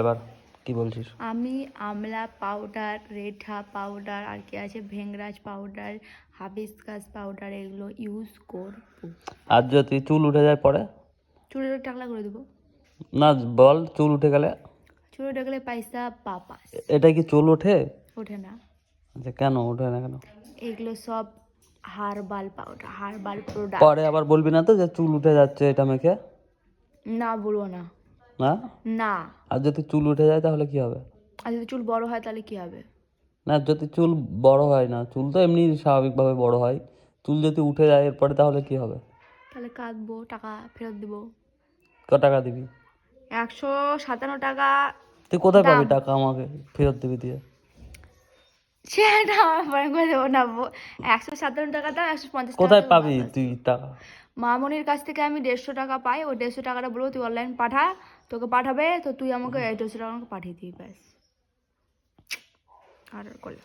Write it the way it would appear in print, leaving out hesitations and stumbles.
এবার কি বলছিস? আমি আমলা পাউডার, রেঠা পাউডার, আর কি আছে ভেংরাজ পাউডার, হাবিসকাস পাউডার, এগুলো ইউজ করবো। আর যদি চুল উঠে যায় পরে? চুলের টাকলা করে দেবো। না, বল চুল উঠে গেলে। চুল উঠে গেলে পয়সা পাপাস। এটা কি চুল ওঠে? ওঠে না। আচ্ছা, কেন ওঠে না কেন? এগুলো সব হার্বাল পাউডার, হার্বাল পরে প্রোডাক্ট। আবার বলবি না তো যে চুল উঠে যাচ্ছে এটা মেখে? না, বলবো না। না? না। আর যদি চুল উঠে যায় তাহলে কি হবে? আর যদি চুল বড় হয় তাহলে কি হবে? না, যদি চুল বড় হয় না, চুল তো এমনি স্বাভাবিকভাবে বড় হয়, চুল যদি উঠে যায় এরপরে তাহলে কি হবে? তাহলে কাটবো, টাকা ফেরত দেবো। ক টাকা দিবি? 157 টাকা তুই কোথায় দাম। পাবি টাকা আমাকে ফেরত দিবি দিয়ে? সেটা আমার পরে করে দেবো না। 157 টাকা দাম, 150 টাকা কোথায় তোকে পাবি বাপাস তুই দেবো। টাকা? মামনির কাছ থেকে আমি 150 টাকা পাই, ওই 150 টাকাটা বলবো তুই অনলাইন পাঠা, তোকে পাঠাবে, তো তুই আমাকে এই 150 টাকা আমাকে পাঠিয়ে দিবি, ব্যাস। আর করলে